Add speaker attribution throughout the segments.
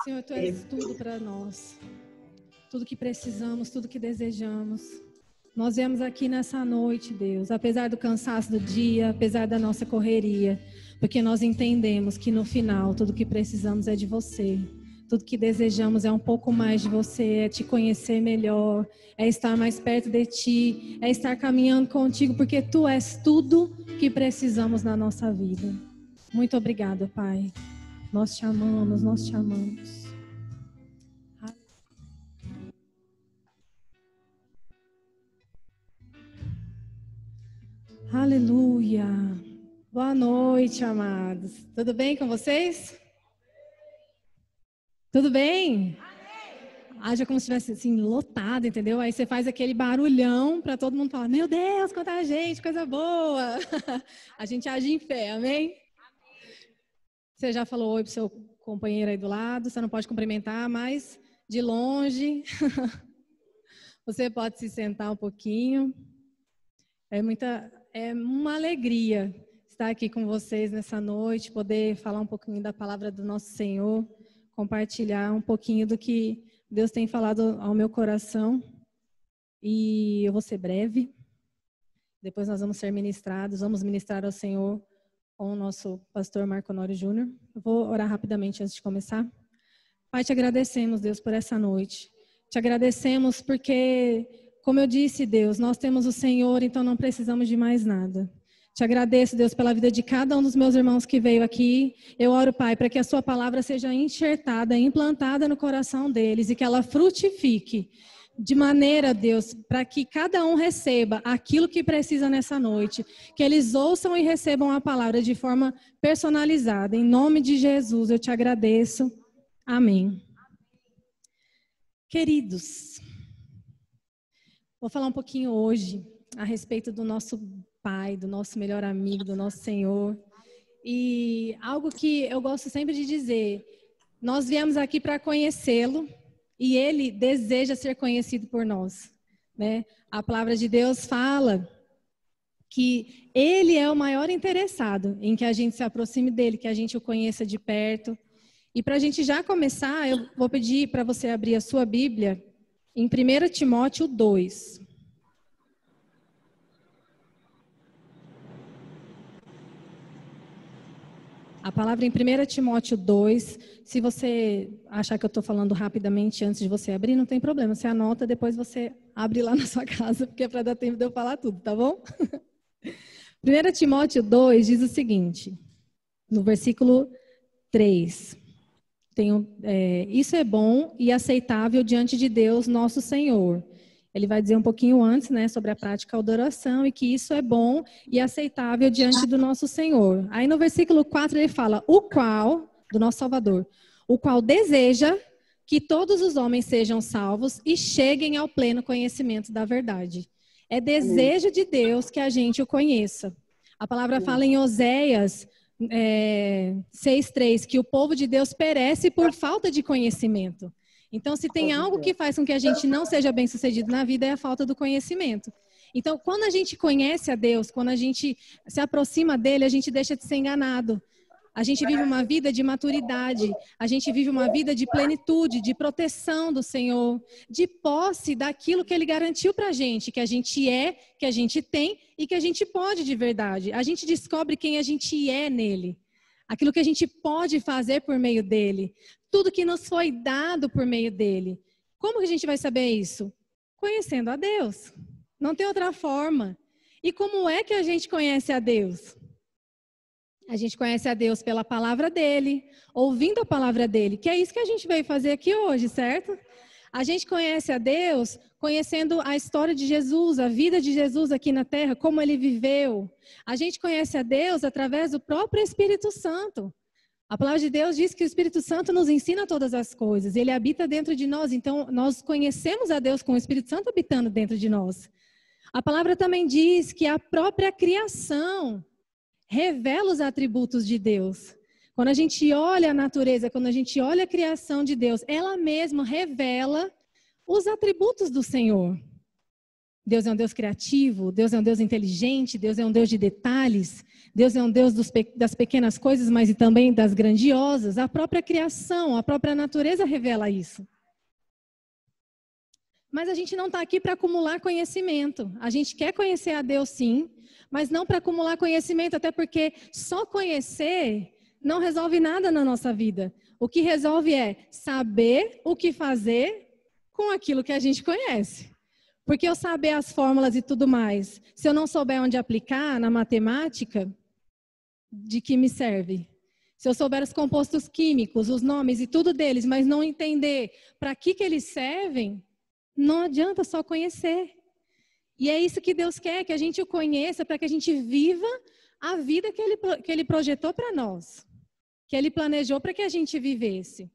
Speaker 1: Senhor, Tu és tudo para nós. Tudo que precisamos, tudo que desejamos. Nós viemos aqui nessa noite, Deus, apesar do cansaço do dia, apesar da nossa correria, porque nós entendemos que no final tudo que precisamos é de Você. Tudo que desejamos é um pouco mais de Você, é Te conhecer melhor, é estar mais perto de Ti, é estar caminhando contigo, porque Tu és tudo que precisamos na nossa vida. Muito obrigada, Pai. Nós Te amamos, nós Te amamos. Aleluia. Boa noite, amados. Tudo bem com vocês? Tudo bem? Haja como se estivesse assim, lotado, entendeu? Aí você faz aquele barulhão para todo mundo falar: meu Deus, quanta gente, coisa boa. A gente age em fé, amém? Você já falou oi pro seu companheiro aí do lado, você não pode cumprimentar, mas de longe. Você pode se sentar um pouquinho. É uma alegria estar aqui com vocês nessa noite, poder falar um pouquinho da palavra do nosso Senhor, compartilhar um pouquinho do que Deus tem falado ao meu coração. E eu vou ser breve. Depois nós vamos ser ministrados, vamos ministrar ao Senhor com o nosso pastor Marco Honório Júnior. Eu vou orar rapidamente antes de começar. Pai, te agradecemos, Deus, por essa noite. Te agradecemos porque, como eu disse, Deus, nós temos o Senhor, então não precisamos de mais nada. Te agradeço, Deus, pela vida de cada um dos meus irmãos que veio aqui. Eu oro, Pai, para que a sua palavra seja enxertada, implantada no coração deles e que ela frutifique. De maneira, Deus, para que cada um receba aquilo que precisa nessa noite. Que eles ouçam e recebam a palavra de forma personalizada. Em nome de Jesus, eu te agradeço. Amém. Queridos, vou falar um pouquinho hoje a respeito do nosso Pai, do nosso melhor amigo, do nosso Senhor. E algo que eu gosto sempre de dizer, nós viemos aqui para conhecê-lo e Ele deseja ser conhecido por nós, né? A palavra de Deus fala que Ele é o maior interessado em que a gente se aproxime dEle, que a gente o conheça de perto. E para a gente já começar, eu vou pedir para você abrir a sua Bíblia em 1 Timóteo 2. A palavra em 1 Timóteo 2, se você achar que eu estou falando rapidamente antes de você abrir, não tem problema. Você anota, depois você abre lá na sua casa, porque é para dar tempo de eu falar tudo, tá bom? 1 Timóteo 2 diz o seguinte, no versículo 3. Isso é bom e aceitável diante de Deus, nosso Senhor. Ele vai dizer um pouquinho antes, né, sobre a prática da oração e que isso é bom e aceitável diante do nosso Senhor. Aí no versículo 4 ele fala, o qual, do nosso Salvador, o qual deseja que todos os homens sejam salvos e cheguem ao pleno conhecimento da verdade. É desejo de Deus que a gente o conheça. A palavra fala em Oséias 6:3, que o povo de Deus perece por falta de conhecimento. Então, se tem algo que faz com que a gente não seja bem-sucedido na vida, é a falta do conhecimento. Então, quando a gente conhece a Deus, quando a gente se aproxima dele, a gente deixa de ser enganado. A gente vive uma vida de maturidade, a gente vive uma vida de plenitude, de proteção do Senhor, de posse daquilo que Ele garantiu para a gente, que a gente é, que a gente tem e que a gente pode de verdade. A gente descobre quem a gente é nele, aquilo que a gente pode fazer por meio dele, tudo que nos foi dado por meio dele. Como que a gente vai saber isso? Conhecendo a Deus. Não tem outra forma. E como é que a gente conhece a Deus? A gente conhece a Deus pela palavra dele, ouvindo a palavra dele, que é isso que a gente veio fazer aqui hoje, certo? A gente conhece a Deus conhecendo a história de Jesus, a vida de Jesus aqui na terra, como ele viveu. A gente conhece a Deus através do próprio Espírito Santo. A palavra de Deus diz que o Espírito Santo nos ensina todas as coisas, ele habita dentro de nós, então nós conhecemos a Deus com o Espírito Santo habitando dentro de nós. A palavra também diz que a própria criação revela os atributos de Deus. Quando a gente olha a natureza, quando a gente olha a criação de Deus, ela mesma revela os atributos do Senhor. Deus é um Deus criativo, Deus é um Deus inteligente, Deus é um Deus de detalhes, Deus é um Deus das pequenas coisas, mas também das grandiosas. A própria criação, a própria natureza revela isso. Mas a gente não está aqui para acumular conhecimento. A gente quer conhecer a Deus, sim, mas não para acumular conhecimento, até porque só conhecer não resolve nada na nossa vida. O que resolve é saber o que fazer com aquilo que a gente conhece. Porque eu saber as fórmulas e tudo mais, se eu não souber onde aplicar na matemática, de que me serve? Se eu souber os compostos químicos, os nomes e tudo deles, mas não entender para que eles servem, não adianta só conhecer. E é isso que Deus quer, que a gente o conheça para que a gente viva a vida que Ele projetou para nós, que Ele planejou para que a gente vivesse.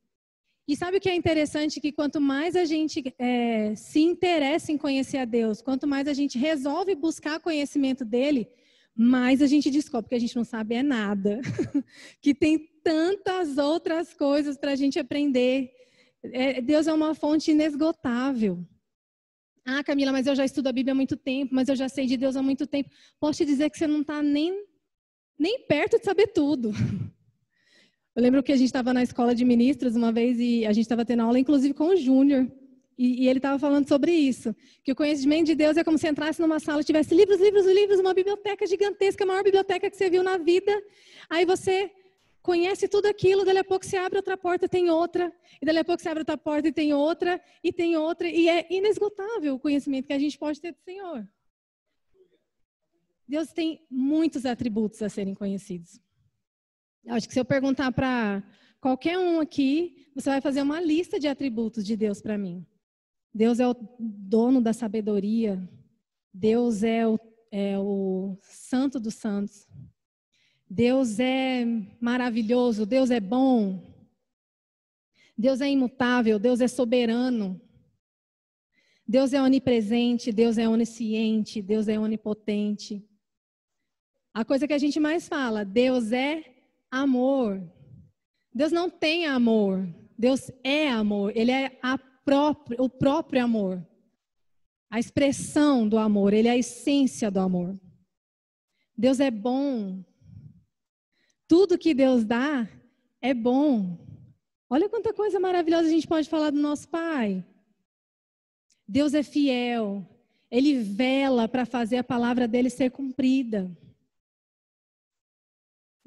Speaker 1: E sabe o que é interessante? Que quanto mais a gente se interessa em conhecer a Deus, quanto mais a gente resolve buscar conhecimento dEle, mais a gente descobre que a gente não sabe é nada. Que tem tantas outras coisas para a gente aprender. Deus é uma fonte inesgotável. Ah, Camila, mas eu já estudo a Bíblia há muito tempo, mas eu já sei de Deus há muito tempo. Posso te dizer que você não está nem perto de saber tudo. Eu lembro que a gente estava na escola de ministros uma vez e a gente estava tendo aula, inclusive, com o Júnior. E ele estava falando sobre isso. Que o conhecimento de Deus é como se entrasse numa sala e tivesse livros, uma biblioteca gigantesca, a maior biblioteca que você viu na vida. Aí você conhece tudo aquilo, dali a pouco você abre outra porta, tem outra. E dali a pouco você abre outra porta e tem outra, e tem outra. E é inesgotável o conhecimento que a gente pode ter do Senhor. Deus tem muitos atributos a serem conhecidos. Eu acho que se eu perguntar para qualquer um aqui, você vai fazer uma lista de atributos de Deus para mim. Deus é o dono da sabedoria. Deus é o santo dos santos. Deus é maravilhoso. Deus é bom. Deus é imutável. Deus é soberano. Deus é onipresente. Deus é onisciente. Deus é onipotente. A coisa que a gente mais fala, Deus é amor. Deus não tem amor. Deus é amor. Ele é o próprio amor. A expressão do amor. Ele é a essência do amor. Deus é bom. Tudo que Deus dá é bom. Olha quanta coisa maravilhosa a gente pode falar do nosso Pai. Deus é fiel. Ele vela para fazer a palavra dele ser cumprida.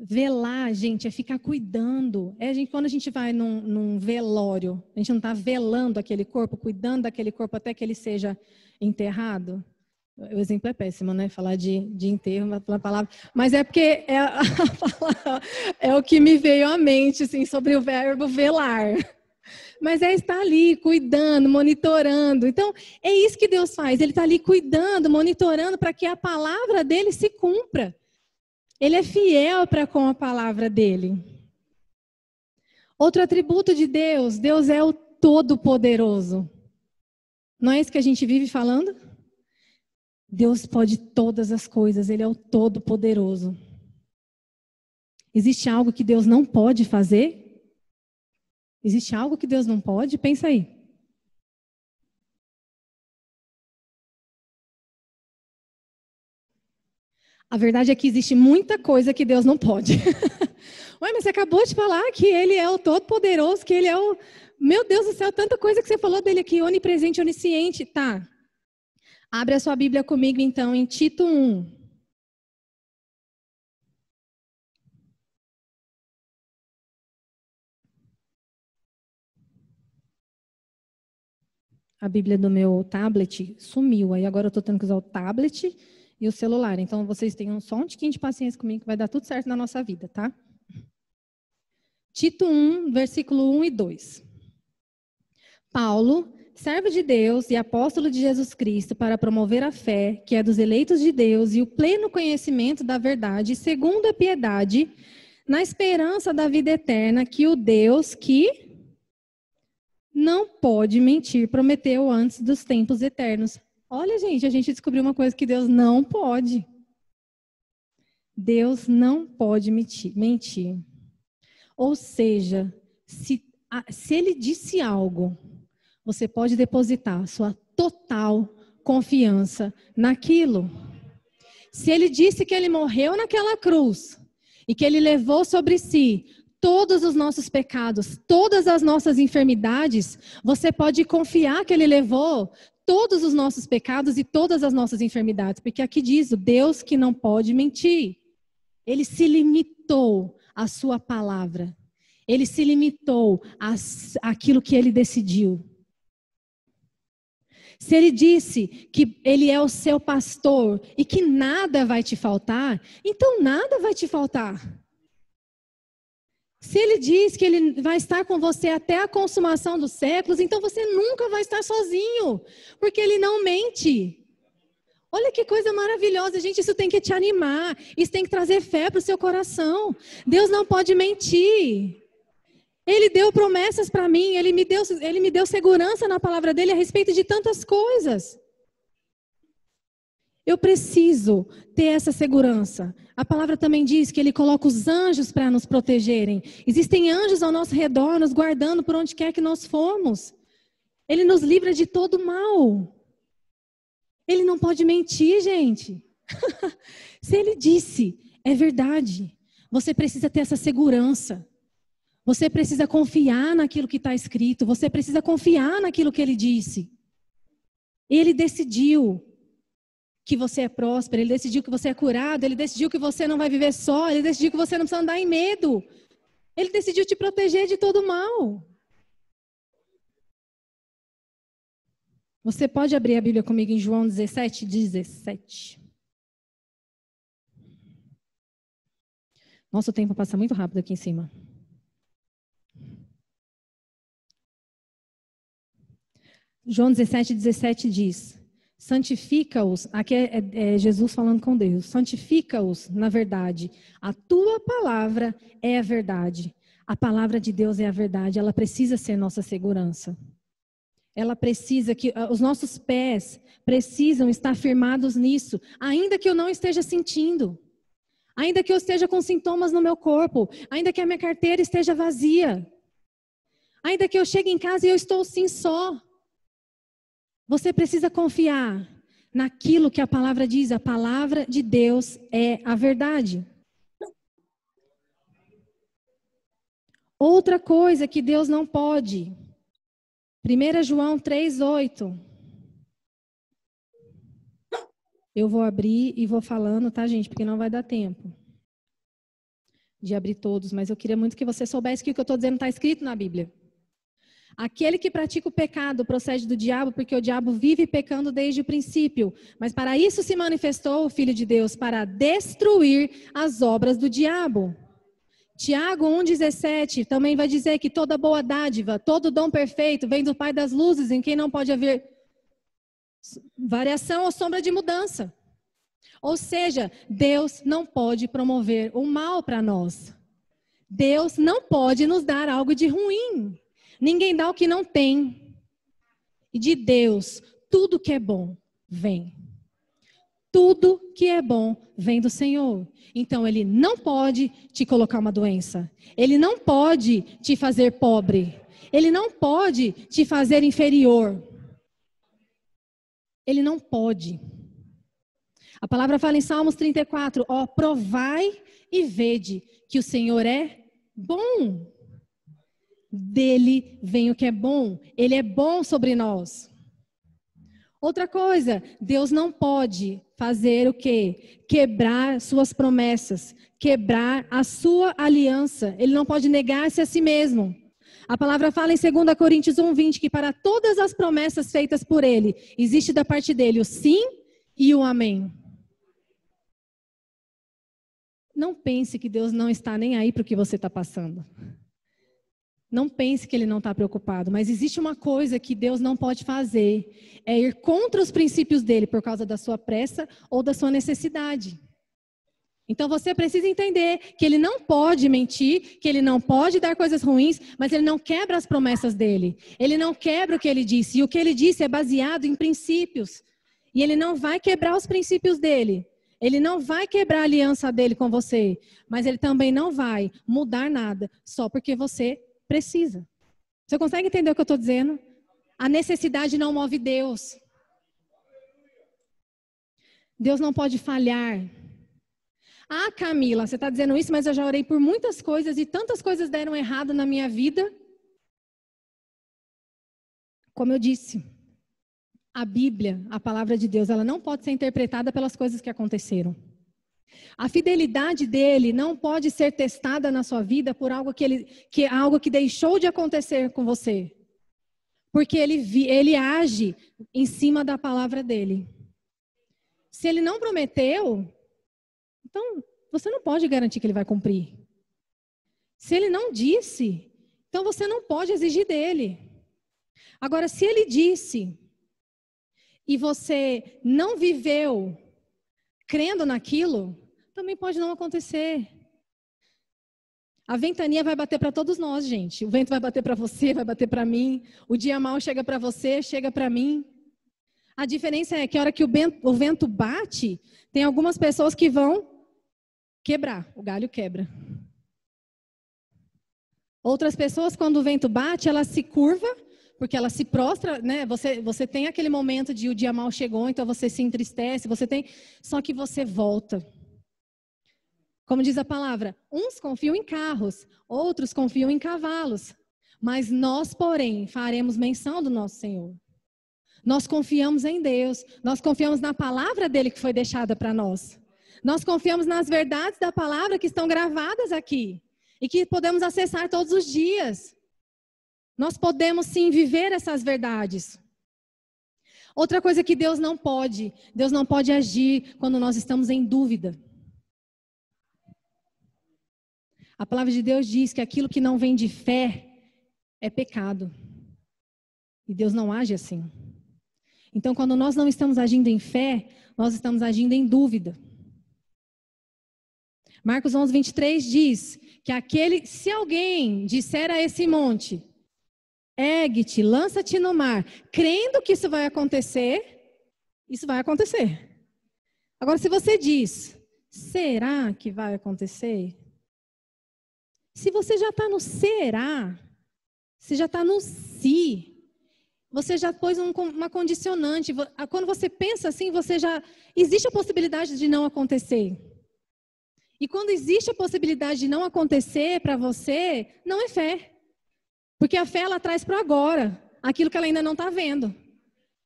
Speaker 1: Velar, gente, é ficar cuidando. Quando a gente vai num velório, a gente não está velando aquele corpo, cuidando daquele corpo até que ele seja enterrado. O exemplo é péssimo, né? Falar de enterro, pela palavra. Mas é porque é o que me veio à mente, assim, sobre o verbo velar. Mas é estar ali, cuidando, monitorando. Então, é isso que Deus faz. Ele está ali cuidando, monitorando para que a palavra dele se cumpra. Ele é fiel para com a palavra dele. Outro atributo de Deus, Deus é o Todo-Poderoso. Não é isso que a gente vive falando? Deus pode todas as coisas, Ele é o Todo-Poderoso. Existe algo que Deus não pode fazer? Existe algo que Deus não pode? Pensa aí. A verdade é que existe muita coisa que Deus não pode. Ué, mas você acabou de falar que Ele é o Todo-Poderoso, que Ele é o... Meu Deus do céu, tanta coisa que você falou dele aqui, onipresente, onisciente. Tá. Abre a sua Bíblia comigo, então, em Tito 1. A Bíblia do meu tablet sumiu. Aí agora eu estou tendo que usar o tablet e o celular. Então, vocês tenham só um tiquinho de paciência comigo, que vai dar tudo certo na nossa vida, tá? Tito 1, versículo 1 e 2. Paulo, servo de Deus e apóstolo de Jesus Cristo, para promover a fé, que é dos eleitos de Deus, e o pleno conhecimento da verdade, segundo a piedade, na esperança da vida eterna, que o Deus que não pode mentir, prometeu antes dos tempos eternos. Olha, gente, a gente descobriu uma coisa que Deus não pode. Deus não pode mentir. Ou seja, se Ele disse algo, você pode depositar sua total confiança naquilo. Se ele disse que ele morreu naquela cruz e que ele levou sobre si todos os nossos pecados, todas as nossas enfermidades, você pode confiar que ele levou todos os nossos pecados e todas as nossas enfermidades, porque aqui diz o Deus que não pode mentir. Ele se limitou à sua palavra. Ele se limitou àquilo que ele decidiu. Se ele disse que ele é o seu pastor e que nada vai te faltar, então nada vai te faltar. Se ele diz que ele vai estar com você até a consumação dos séculos, então você nunca vai estar sozinho, porque ele não mente. Olha que coisa maravilhosa, gente, isso tem que te animar, isso tem que trazer fé para o seu coração. Deus não pode mentir. Ele deu promessas para mim, ele me deu segurança na palavra dele a respeito de tantas coisas. Eu preciso ter essa segurança. A palavra também diz que ele coloca os anjos para nos protegerem. Existem anjos ao nosso redor, nos guardando por onde quer que nós formos. Ele nos livra de todo mal. Ele não pode mentir, gente. Se ele disse, é verdade. Você precisa ter essa segurança. Você precisa confiar naquilo que está escrito. Você precisa confiar naquilo que ele disse. Ele decidiu que você é próspero. Ele decidiu que você é curado. Ele decidiu que você não vai viver só. Ele decidiu que você não precisa andar em medo. Ele decidiu te proteger de todo mal. Você pode abrir a Bíblia comigo em João 17:17. Nossa, o tempo passa muito rápido aqui em cima. João 17:17 diz: santifica-os, aqui é Jesus falando com Deus, santifica-os na verdade, a tua palavra é a verdade, a palavra de Deus é a verdade, ela precisa ser nossa segurança. Ela precisa que os nossos pés precisam estar firmados nisso, ainda que eu não esteja sentindo, ainda que eu esteja com sintomas no meu corpo, ainda que a minha carteira esteja vazia, ainda que eu chegue em casa e eu estou sim só. Você precisa confiar naquilo que a palavra diz. A palavra de Deus é a verdade. Outra coisa que Deus não pode. 1 João 3:8. Eu vou abrir e vou falando, tá, gente? Porque não vai dar tempo de abrir todos. Mas eu queria muito que você soubesse que o que eu estou dizendo está escrito na Bíblia. Aquele que pratica o pecado procede do diabo, porque o diabo vive pecando desde o princípio. Mas para isso se manifestou o Filho de Deus, para destruir as obras do diabo. Tiago 1,17 também vai dizer que toda boa dádiva, todo dom perfeito vem do Pai das luzes, em quem não pode haver variação ou sombra de mudança. Ou seja, Deus não pode promover o mal para nós. Deus não pode nos dar algo de ruim. Ninguém dá o que não tem. E de Deus, tudo que é bom vem. Tudo que é bom vem do Senhor. Então, Ele não pode te colocar uma doença. Ele não pode te fazer pobre. Ele não pode te fazer inferior. Ele não pode. A palavra fala em Salmos 34, ó, provai e vede que o Senhor é bom. Dele vem o que é bom. Ele é bom sobre nós. Outra coisa, Deus não pode fazer o quê? Quebrar suas promessas, quebrar a sua aliança. Ele não pode negar-se a si mesmo. A palavra fala em 2 Coríntios 1:20 que para todas as promessas feitas por Ele, existe da parte dele o sim e o amém. Não pense que Deus não está nem aí para o que você está passando. Não pense que Ele não está preocupado, mas existe uma coisa que Deus não pode fazer, é ir contra os princípios dEle por causa da sua pressa ou da sua necessidade. Então você precisa entender que Ele não pode mentir, que Ele não pode dar coisas ruins, mas Ele não quebra as promessas dEle. Ele não quebra o que Ele disse, e o que Ele disse é baseado em princípios. E Ele não vai quebrar os princípios dEle. Ele não vai quebrar a aliança dEle com você, mas Ele também não vai mudar nada só porque você precisa. Você consegue entender o que eu estou dizendo? A necessidade não move Deus. Deus não pode falhar. Ah, Camila, você está dizendo isso, mas eu já orei por muitas coisas e tantas coisas deram errado na minha vida. Como eu disse, a Bíblia, a palavra de Deus, ela não pode ser interpretada pelas coisas que aconteceram. A fidelidade dele não pode ser testada na sua vida por algo algo que deixou de acontecer com você. Porque ele age em cima da palavra dele. Se ele não prometeu, então você não pode garantir que ele vai cumprir. Se ele não disse, então você não pode exigir dele. Agora, se ele disse e você não viveu crendo naquilo, também pode não acontecer. A ventania vai bater para todos nós, gente. O vento vai bater para você, vai bater para mim. O dia mau chega para você, chega para mim. A diferença é que a hora que o vento bate, tem algumas pessoas que vão quebrar. O galho quebra. Outras pessoas, quando o vento bate, ela se curva, porque ela se prostra, né? Você tem aquele momento de o dia mau chegou, então você se entristece, só que você volta. Como diz a palavra, uns confiam em carros, outros confiam em cavalos. Mas nós, porém, faremos menção do nosso Senhor. Nós confiamos em Deus, nós confiamos na palavra dele que foi deixada para nós. Nós confiamos nas verdades da palavra que estão gravadas aqui e que podemos acessar todos os dias. Nós podemos sim viver essas verdades. Outra coisa que Deus não pode agir quando nós estamos em dúvida. A palavra de Deus diz que aquilo que não vem de fé é pecado. E Deus não age assim. Então, quando nós não estamos agindo em fé, nós estamos agindo em dúvida. Marcos 11, 23 diz que se alguém disser a esse monte, ergue-te, lança-te no mar, crendo que isso vai acontecer, isso vai acontecer. Agora, se você diz, será que vai acontecer? Se você já está no será, se já está no se, você já pôs uma condicionante. Quando você pensa assim, existe a possibilidade de não acontecer. E quando existe a possibilidade de não acontecer para você, não é fé. Porque a fé, ela traz para o agora, aquilo que ela ainda não está vendo.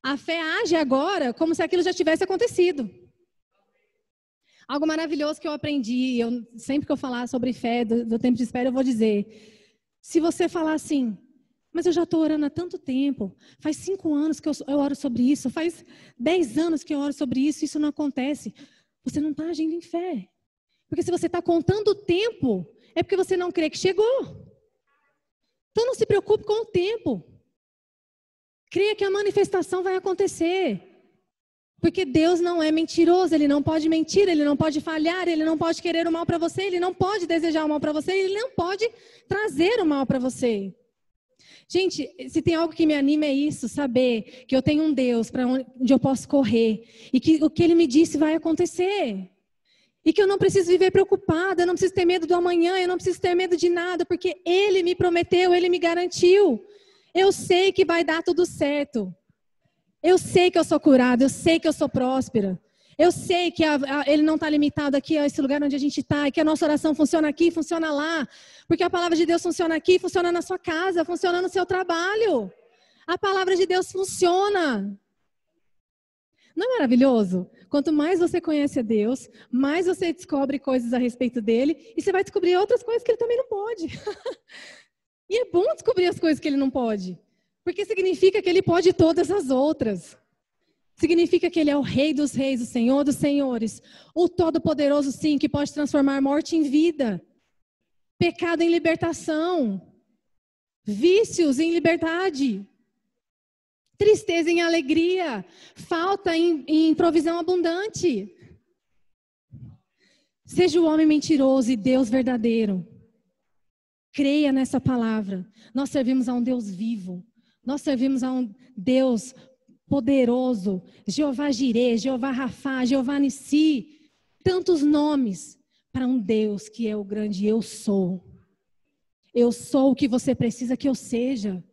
Speaker 1: A fé age agora como se aquilo já tivesse acontecido. Algo maravilhoso que eu aprendi, sempre que eu falar sobre fé, do tempo de espera, eu vou dizer, se você falar assim, mas eu já estou orando há tanto tempo, faz 5 anos que eu oro sobre isso, faz 10 anos que eu oro sobre isso, isso não acontece. Você não está agindo em fé. Porque se você está contando o tempo, é porque você não crê que chegou. Então não se preocupe com o tempo. Creia que a manifestação vai acontecer. Porque Deus não é mentiroso, Ele não pode mentir, Ele não pode falhar, Ele não pode querer o mal para você, Ele não pode desejar o mal para você, Ele não pode trazer o mal para você. Gente, se tem algo que me anima é isso, saber que eu tenho um Deus para onde eu posso correr e que o que Ele me disse vai acontecer. E que eu não preciso viver preocupada, eu não preciso ter medo do amanhã, eu não preciso ter medo de nada, porque Ele me prometeu, Ele me garantiu. Eu sei que vai dar tudo certo. Eu sei que eu sou curada, eu sei que eu sou próspera. Eu sei que Ele não está limitado aqui a esse lugar onde a gente está, e que a nossa oração funciona aqui, funciona lá. Porque a palavra de Deus funciona aqui, funciona na sua casa, funciona no seu trabalho. A palavra de Deus funciona. Não é maravilhoso? Quanto mais você conhece a Deus, mais você descobre coisas a respeito dele, e você vai descobrir outras coisas que ele também não pode. E é bom descobrir as coisas que ele não pode, porque significa que ele pode todas as outras. Significa que ele é o Rei dos Reis, o Senhor dos Senhores, o Todo-Poderoso, sim, que pode transformar morte em vida, pecado em libertação, vícios em liberdade, tristeza em alegria, falta em provisão abundante. Seja o homem mentiroso e Deus verdadeiro. Creia nessa palavra. Nós servimos a um Deus vivo. Nós servimos a um Deus poderoso. Jeová Jireh, Jeová Rafá, Jeová Nissi. Tantos nomes para um Deus que é o grande eu sou. Eu sou o que você precisa que eu seja.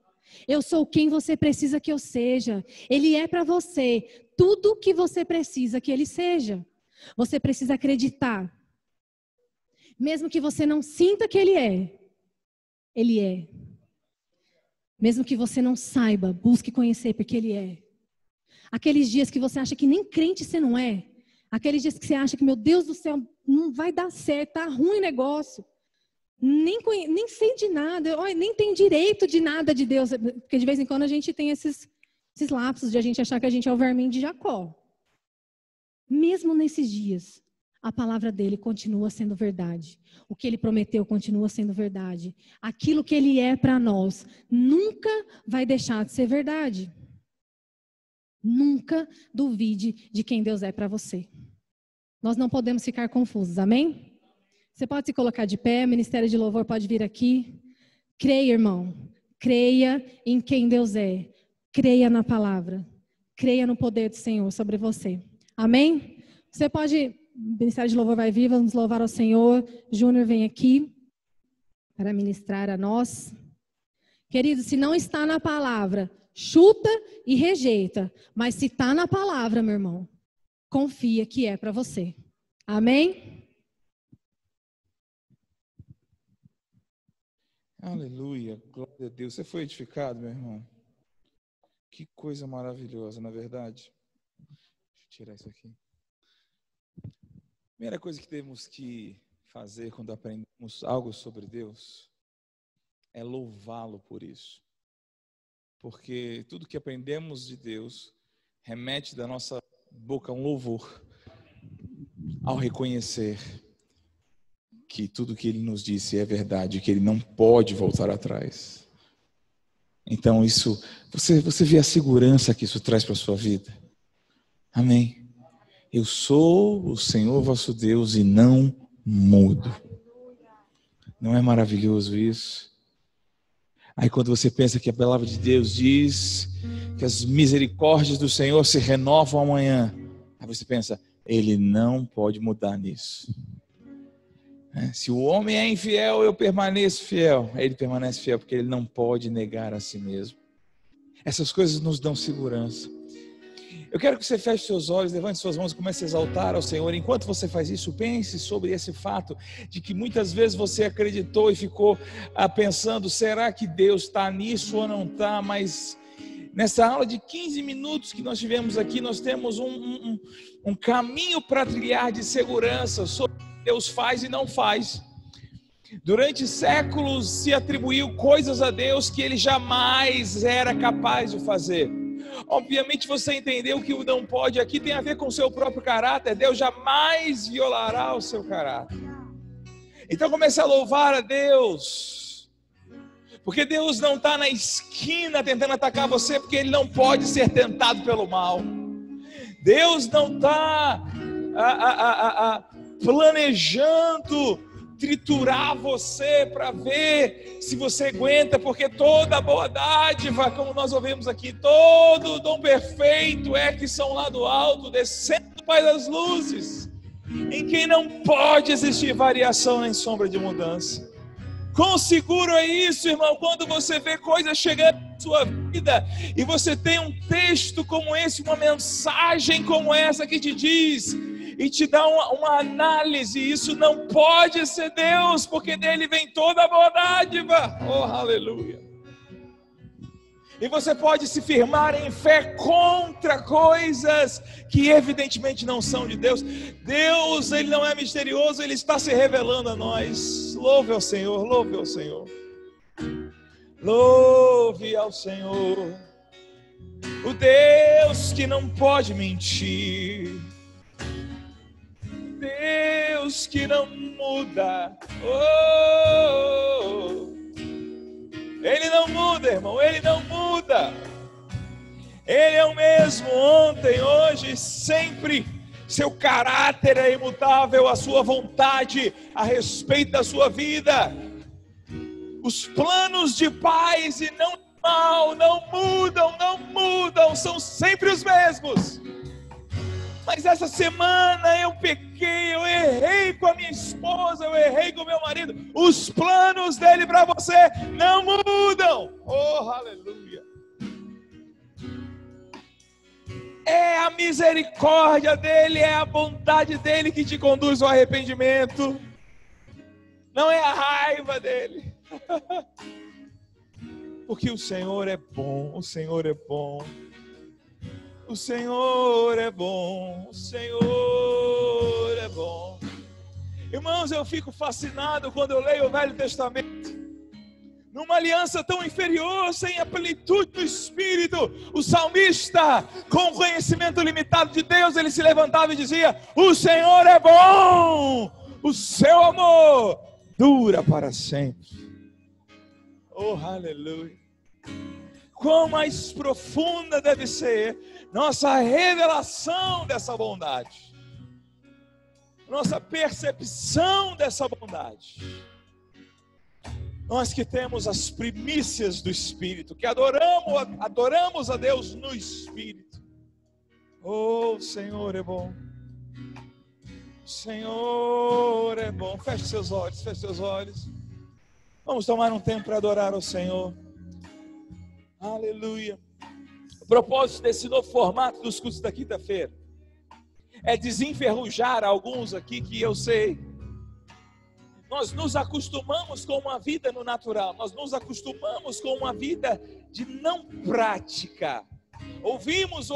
Speaker 1: Eu sou quem você precisa que eu seja. Ele é para você tudo o que você precisa que ele seja. Você precisa acreditar. Mesmo que você não sinta que ele é. Ele é. Mesmo que você não saiba, busque conhecer, porque ele é. Aqueles dias que você acha que nem crente você não é. Aqueles dias que você acha que, meu Deus do céu, não vai dar certo, tá ruim o negócio. Nem sei de nada, nem tem direito de nada de Deus. Porque de vez em quando a gente tem esses lapsos de a gente achar que a gente é o verminho de Jacó. Mesmo nesses dias, a palavra dele continua sendo verdade. O que ele prometeu continua sendo verdade. Aquilo que ele é para nós nunca vai deixar de ser verdade. Nunca duvide de quem Deus é para você. Nós não podemos ficar confusos, amém? Você pode se colocar de pé, o Ministério de Louvor pode vir aqui. Creia, irmão. Creia em quem Deus é. Creia na palavra. Creia no poder do Senhor sobre você. Amém? Você pode, o Ministério de Louvor vai vir, vamos louvar ao Senhor. Júnior vem aqui para ministrar a nós. Querido, se não está na palavra, chuta e rejeita. Mas se está na palavra, meu irmão, confia que é para você. Amém?
Speaker 2: Aleluia, glória a Deus. Você foi edificado, meu irmão? Que coisa maravilhosa, na verdade. Deixa eu tirar isso aqui. Primeira coisa que temos que fazer quando aprendemos algo sobre Deus é louvá-lo por isso. Porque tudo que aprendemos de Deus remete da nossa boca a um louvor ao reconhecer que tudo que ele nos disse é verdade, que ele não pode voltar atrás. Então isso, você vê a segurança que isso traz para a sua vida. Amém. Eu sou o Senhor vosso Deus e não mudo. Não é maravilhoso isso? Aí quando você pensa que a palavra de Deus diz que as misericórdias do Senhor se renovam amanhã, aí você pensa, ele não pode mudar nisso. Se o homem é infiel, eu permaneço fiel. Ele permanece fiel porque ele não pode negar a si mesmo. Essas coisas nos dão segurança. Eu quero que você feche seus olhos, levante suas mãos e comece a exaltar ao Senhor. Enquanto você faz isso, pense sobre esse fato de que muitas vezes você acreditou e ficou pensando, será que Deus está nisso ou não está? Mas nessa aula de 15 minutos que nós tivemos aqui, nós temos um caminho para trilhar de segurança sobre o que Deus faz e não faz. Durante séculos se atribuiu coisas a Deus que ele jamais era capaz de fazer. Obviamente você entendeu que o não pode aqui tem a ver com o seu próprio caráter. Deus jamais violará o seu caráter. Então comece a louvar a Deus, porque Deus não está na esquina tentando atacar você, porque Ele não pode ser tentado pelo mal. Deus não está planejando triturar você para ver se você aguenta, porque toda boa dádiva, como nós ouvimos aqui, todo dom perfeito é que são lá do alto, descendo do Pai das luzes, em quem não pode existir variação nem sombra de mudança. Quão seguro é isso, irmão, quando você vê coisas chegando na sua vida e você tem um texto como esse, uma mensagem como essa que te diz e te dá uma análise. Isso não pode ser Deus, porque dele vem toda a boa dádiva. Oh, aleluia. E você pode se firmar em fé contra coisas que evidentemente não são de Deus. Deus, Ele não é misterioso, Ele está se revelando a nós. Louve ao Senhor, louve ao Senhor. Louve ao Senhor, o Deus que não pode mentir. Deus que não muda. Oh, Ele não muda, irmão, Ele não muda. Ele é o mesmo ontem, hoje e sempre. Seu caráter é imutável, a sua vontade a respeito da sua vida. Os planos de paz e não de mal não mudam, são sempre os mesmos. Mas essa semana eu pequei, eu errei com a minha esposa, eu errei com o meu marido. Os planos dele para você não mudam. Oh, aleluia. É a misericórdia dele, é a bondade dele que te conduz ao arrependimento. Não é a raiva dele. Porque o Senhor é bom, o Senhor é bom. O Senhor é bom, o Senhor é bom. Irmãos, eu fico fascinado quando eu leio o Velho Testamento. Numa aliança tão inferior, sem a plenitude do Espírito, o salmista, com conhecimento limitado de Deus, ele se levantava e dizia: o Senhor é bom, o seu amor dura para sempre. Oh, aleluia. Quão mais profunda deve ser nossa revelação dessa bondade, nossa percepção dessa bondade. Nós que temos as primícias do Espírito, que adoramos a Deus no Espírito. Oh, o Senhor é bom. O Senhor é bom. Feche seus olhos, feche seus olhos. Vamos tomar um tempo para adorar ao Senhor. Aleluia. O propósito desse novo formato dos cultos da quinta-feira é desenferrujar alguns aqui que eu sei. Nós nos acostumamos com uma vida no natural, nós nos acostumamos com uma vida de não prática. Ouvimos,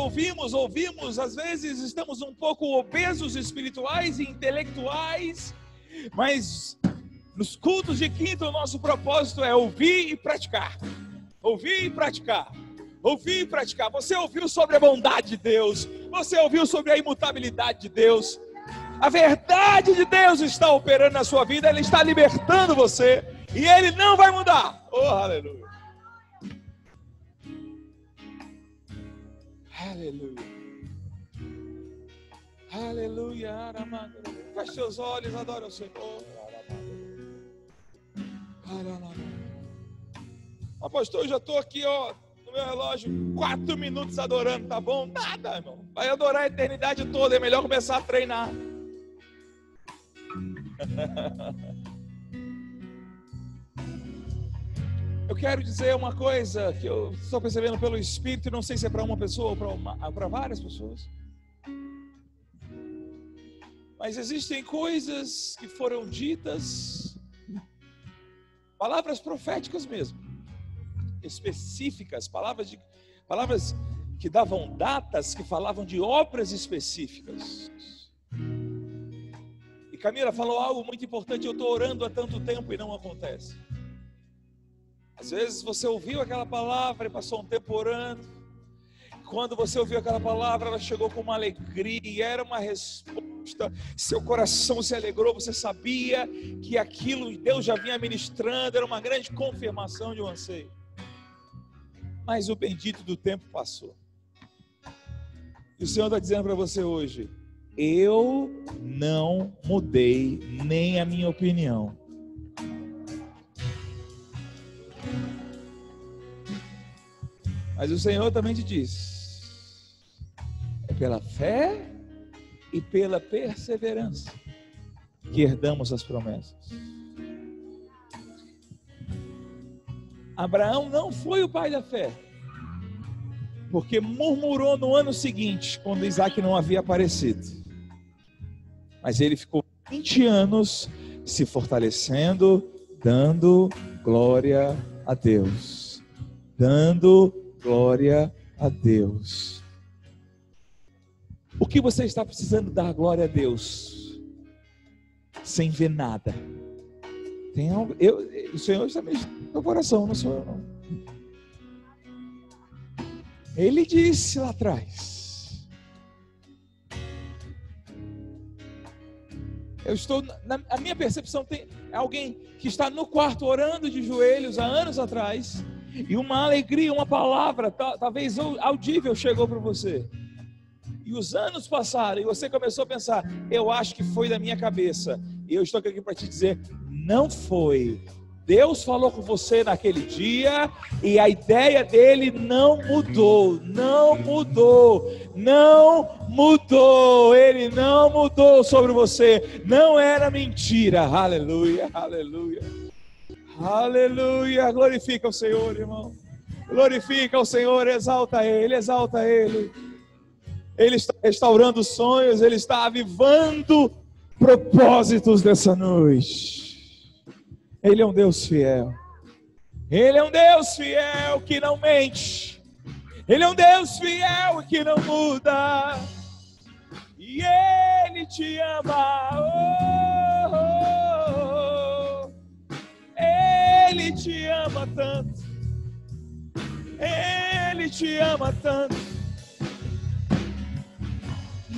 Speaker 2: às vezes estamos um pouco obesos espirituais e intelectuais, mas nos cultos de quinta o nosso propósito é ouvir e praticar. Ouvir e praticar. Ouvir e praticar. Você ouviu sobre a bondade de Deus, você ouviu sobre a imutabilidade de Deus. A verdade de Deus está operando na sua vida, Ele está libertando você e Ele não vai mudar. Oh, aleluia. Aleluia. Aleluia. Feche seus olhos, adore o Senhor. Ah, pastor, eu já estou aqui, ó, no meu relógio, 4 minutos adorando, tá bom? Nada, irmão. Vai adorar a eternidade toda, é melhor começar a treinar. Eu quero dizer uma coisa que eu estou percebendo pelo Espírito, não sei se é para uma pessoa ou para várias pessoas, mas existem coisas que foram ditas, palavras proféticas mesmo, específicas, palavras que davam datas, que falavam de obras específicas. Camila falou algo muito importante: eu estou orando há tanto tempo e não acontece. Às vezes você ouviu aquela palavra e passou um tempo orando. Quando você ouviu aquela palavra, ela chegou com uma alegria, era uma resposta, seu coração se alegrou, você sabia que aquilo Deus já vinha ministrando, era uma grande confirmação de um anseio. Mas o bendito do tempo passou. E o Senhor está dizendo para você hoje: eu não mudei nem a minha opinião. Mas o Senhor também te diz: é pela fé e pela perseverança que herdamos as promessas. Abraão não foi o pai da fé, porque murmurou no ano seguinte, quando Isaac não havia aparecido. Mas ele ficou 20 anos se fortalecendo, dando glória a Deus. Dando glória a Deus. O que você está precisando dar glória a Deus? Sem ver nada. Tem algo, o Senhor está mexendo no meu coração, não sou eu não. Ele disse lá atrás: a minha percepção tem alguém que está no quarto orando de joelhos há anos atrás, e uma alegria, uma palavra, talvez audível, chegou para você. E os anos passaram e você começou a pensar: eu acho que foi da minha cabeça. E eu estou aqui para te dizer: não foi. Deus falou com você naquele dia e a ideia dele não mudou, não mudou, não mudou. Ele não mudou sobre você, não era mentira. Aleluia, aleluia, aleluia. Glorifica o Senhor, irmão. Glorifica o Senhor, exalta Ele, exalta Ele. Ele está restaurando sonhos, Ele está avivando propósitos dessa noite. Ele é um Deus fiel. Ele é um Deus fiel que não mente. Ele é um Deus fiel que não muda. E Ele te ama. Oh, oh, oh. Ele te ama tanto. Ele te ama tanto.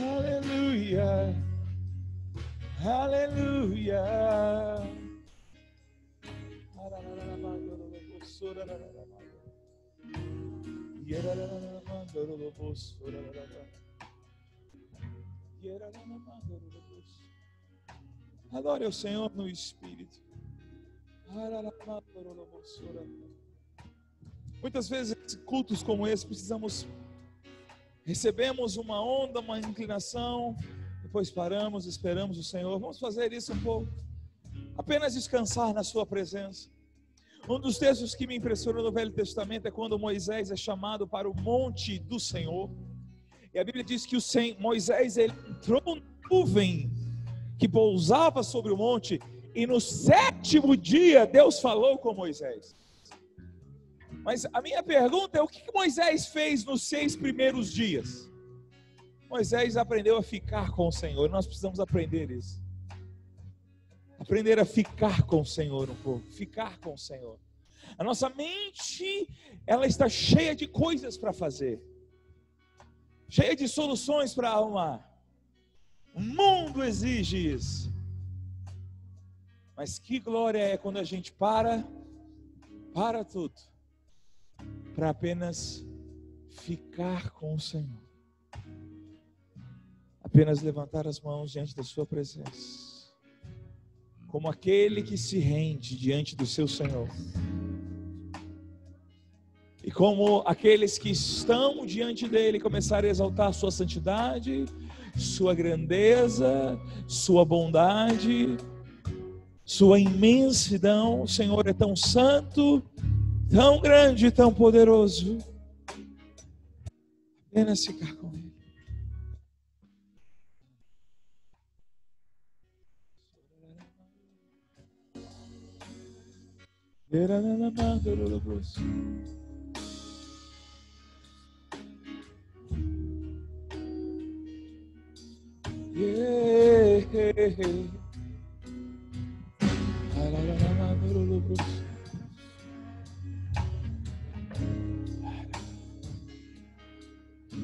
Speaker 2: Aleluia. Aleluia. Adore o Senhor no Espírito. Muitas vezes, cultos como esse, recebemos uma onda, uma inclinação, depois paramos, esperamos o Senhor. Vamos fazer isso um pouco. Apenas descansar na sua presença. Um dos textos que me impressionou no Velho Testamento é quando Moisés é chamado para o monte do Senhor. E a Bíblia diz que Moisés ele entrou na nuvem que pousava sobre o monte, e no 7º dia Deus falou com Moisés. Mas a minha pergunta é: o que Moisés fez nos 6 primeiros dias? Moisés aprendeu a ficar com o Senhor. Nós precisamos aprender isso. Aprender a ficar com o Senhor um pouco. Ficar com o Senhor. A nossa mente, ela está cheia de coisas para fazer. Cheia de soluções para arrumar. O mundo exige isso. Mas que glória é quando a gente para tudo, para apenas ficar com o Senhor. Apenas levantar as mãos diante da sua presença. Como aquele que se rende diante do seu Senhor. E como aqueles que estão diante dele começarem a exaltar sua santidade, sua grandeza, sua bondade, sua imensidão. O Senhor é tão santo, tão grande, tão poderoso. Apenas ficar com ele.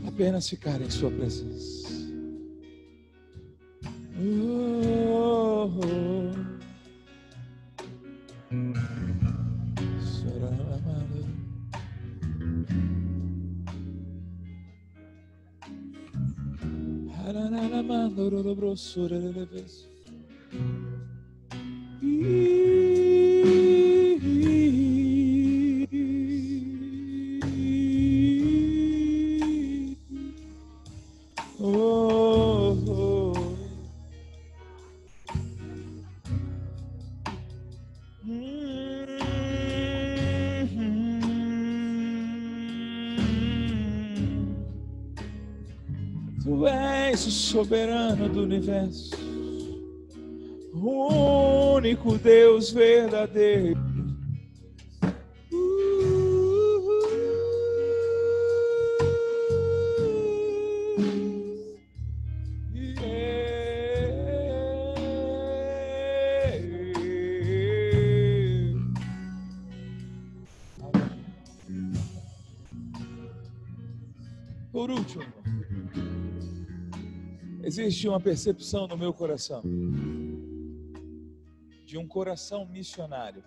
Speaker 2: Apenas ficar em sua presença. Tu és o soberano do universo, o único Deus verdadeiro. Por último, existe uma percepção no meu coração de um coração missionário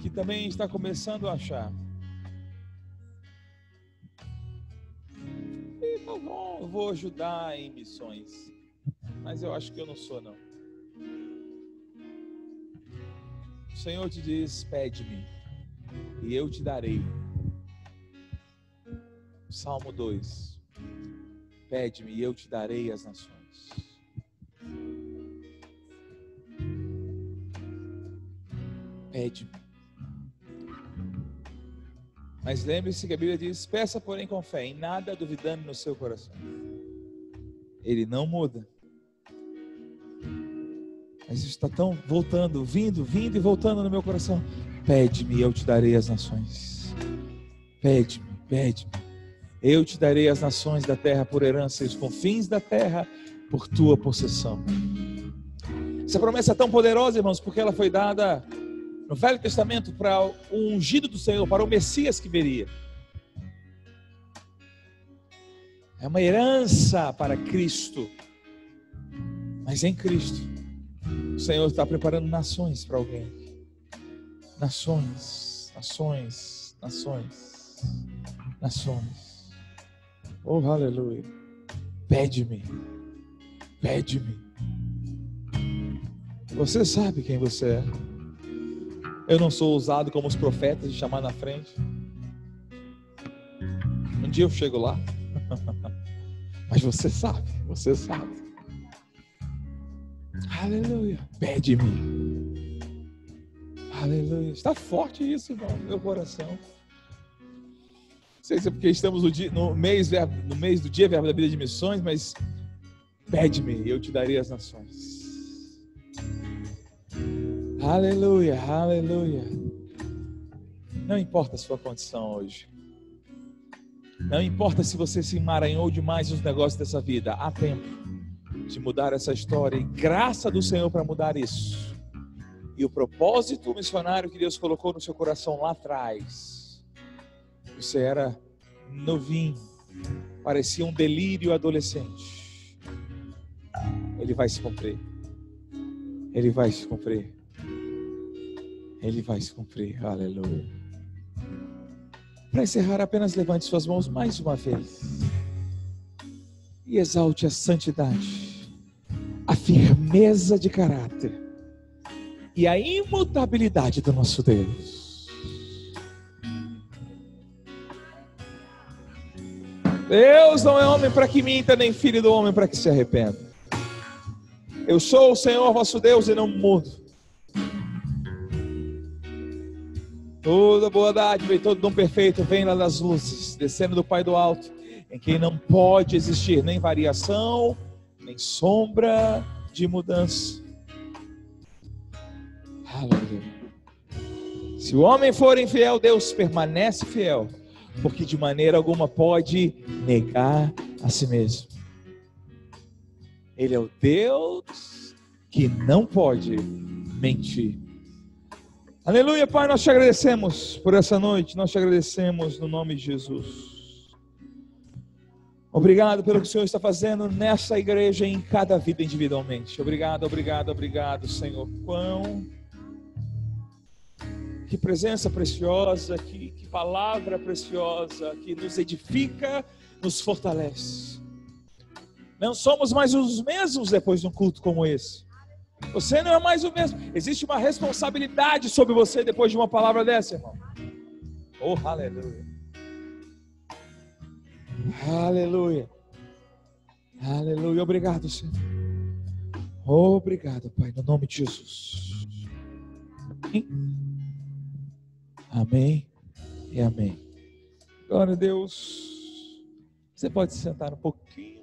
Speaker 2: que também está começando a achar: tá bom, eu vou ajudar em missões, mas eu acho que eu não sou, não. O Senhor te diz: pede-me e eu te darei. Salmo 2: pede-me e eu te darei as nações. Pede-me. Mas lembre-se que a Bíblia diz: peça, porém, com fé, em nada duvidando no seu coração. Ele não muda. Mas isso está tão voltando, vindo e voltando no meu coração. Pede-me e eu te darei as nações. Pede-me. Eu te darei as nações da terra por herança e os confins da terra por tua possessão. Essa promessa é tão poderosa, irmãos, porque ela foi dada no Velho Testamento para o ungido do Senhor, para o Messias que viria. É uma herança para Cristo. Mas em Cristo, o Senhor está preparando nações para alguém. Nações. Oh, aleluia. Pede-me. Você sabe quem você é. Eu não sou ousado como os profetas de chamar na frente. Um dia eu chego lá. Mas você sabe. Aleluia. Pede-me. Aleluia. Está forte isso, irmão, no meu coração. Não sei se é porque estamos no mês do dia verbo da vida de missões, mas pede-me e eu te darei as nações. Aleluia. Não importa a sua condição hoje. Não importa se você se emaranhou demais nos negócios dessa vida. Há tempo de mudar essa história e graça do Senhor para mudar isso. E o propósito missionário que Deus colocou no seu coração lá atrás. Você era novinho, parecia um delírio adolescente. Ele vai se cumprir. Aleluia. Para encerrar, apenas levante suas mãos mais uma vez e exalte a santidade, a firmeza de caráter e a imutabilidade do nosso Deus. Deus não é homem para que minta, nem filho do homem para que se arrependa. Eu sou o Senhor vosso Deus e não mudo. Toda boa dádiva e todo dom perfeito vem lá das luzes, descendo do Pai do alto, em quem não pode existir nem variação, nem sombra de mudança. Aleluia. Se o homem for infiel, Deus permanece fiel, porque de maneira alguma pode negar a si mesmo. Ele é o Deus que não pode mentir. Aleluia, Pai, nós te agradecemos por essa noite, nós te agradecemos no nome de Jesus. Obrigado pelo que o Senhor está fazendo nessa igreja e em cada vida individualmente. Obrigado, Senhor. Que presença preciosa, que palavra preciosa, que nos edifica, nos fortalece. Não somos mais os mesmos depois de um culto como esse. Você não é mais o mesmo. Existe uma responsabilidade sobre você depois de uma palavra dessa, irmão. Oh, aleluia. Aleluia. Obrigado, Senhor. Obrigado, Pai, no nome de Jesus. Amém e amém. Glória a Deus. Você pode se sentar um pouquinho.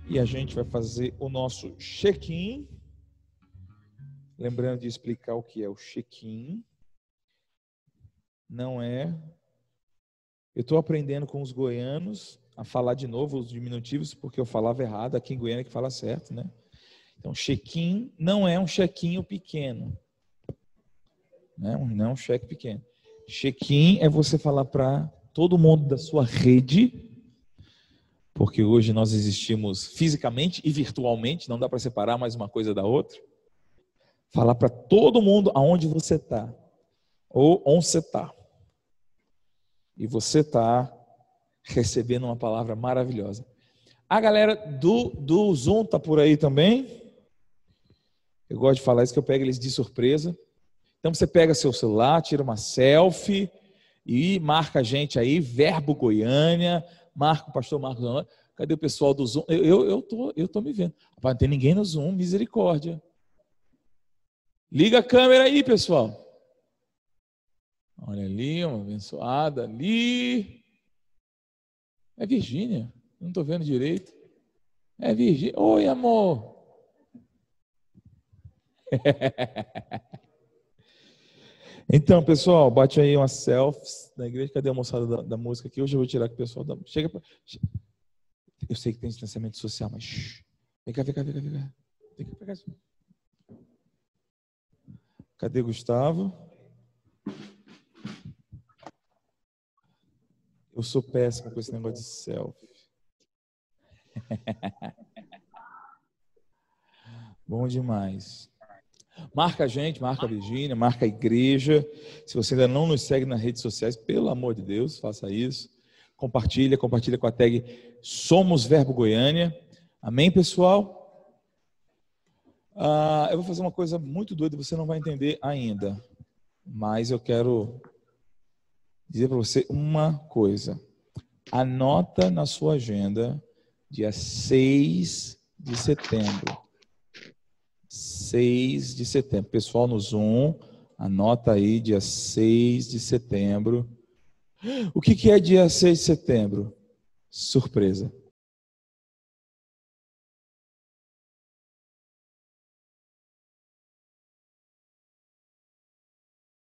Speaker 2: E a gente vai fazer o nosso check-in. Lembrando de explicar o que é o check-in. Não é... Eu estou aprendendo com os goianos a falar de novo os diminutivos, porque eu falava errado. Aqui em Goiânia que fala certo, né? Então, check-in não é um chequinho pequeno. Não é um cheque pequeno. Check-in é você falar para todo mundo da sua rede... Porque hoje nós existimos fisicamente e virtualmente, não dá para separar mais uma coisa da outra. Falar para todo mundo aonde você está, ou onde você está. E você está recebendo uma palavra maravilhosa. A galera do Zoom está por aí também. Eu gosto de falar isso, que eu pego eles de surpresa. Então você pega seu celular, tira uma selfie e marca a gente aí, Verbo Goiânia. Marco, pastor Marcos, cadê o pessoal do Zoom? Eu tô me vendo. Rapaz, não tem ninguém no Zoom, misericórdia. Liga a câmera aí, pessoal. Olha ali, uma abençoada ali. É Virgínia. Não estou vendo direito. É Virgínia. Oi, amor. Então, pessoal, bate aí umas selfies na igreja. Cadê a moçada da música aqui? Hoje eu vou tirar com o pessoal da... Chega pra... Eu sei que tem distanciamento social, mas... Shh. Vem cá, vem cá, vem cá, vem cá. Vem cá, vem cá. Cadê Gustavo? Eu sou péssimo com esse negócio de selfie. Bom demais. Marca a gente, marca a Virgínia, marca a igreja. Se você ainda não nos segue nas redes sociais, pelo amor de Deus, faça isso. Compartilha com a tag Somos Verbo Goiânia. Amém, pessoal? Eu vou fazer uma coisa muito doida, você não vai entender ainda. Mas eu quero dizer para você uma coisa. Anota na sua agenda, dia 6 de setembro. 6 de setembro. Pessoal no Zoom, anota aí, dia 6 de setembro. O que é dia 6 de setembro? Surpresa.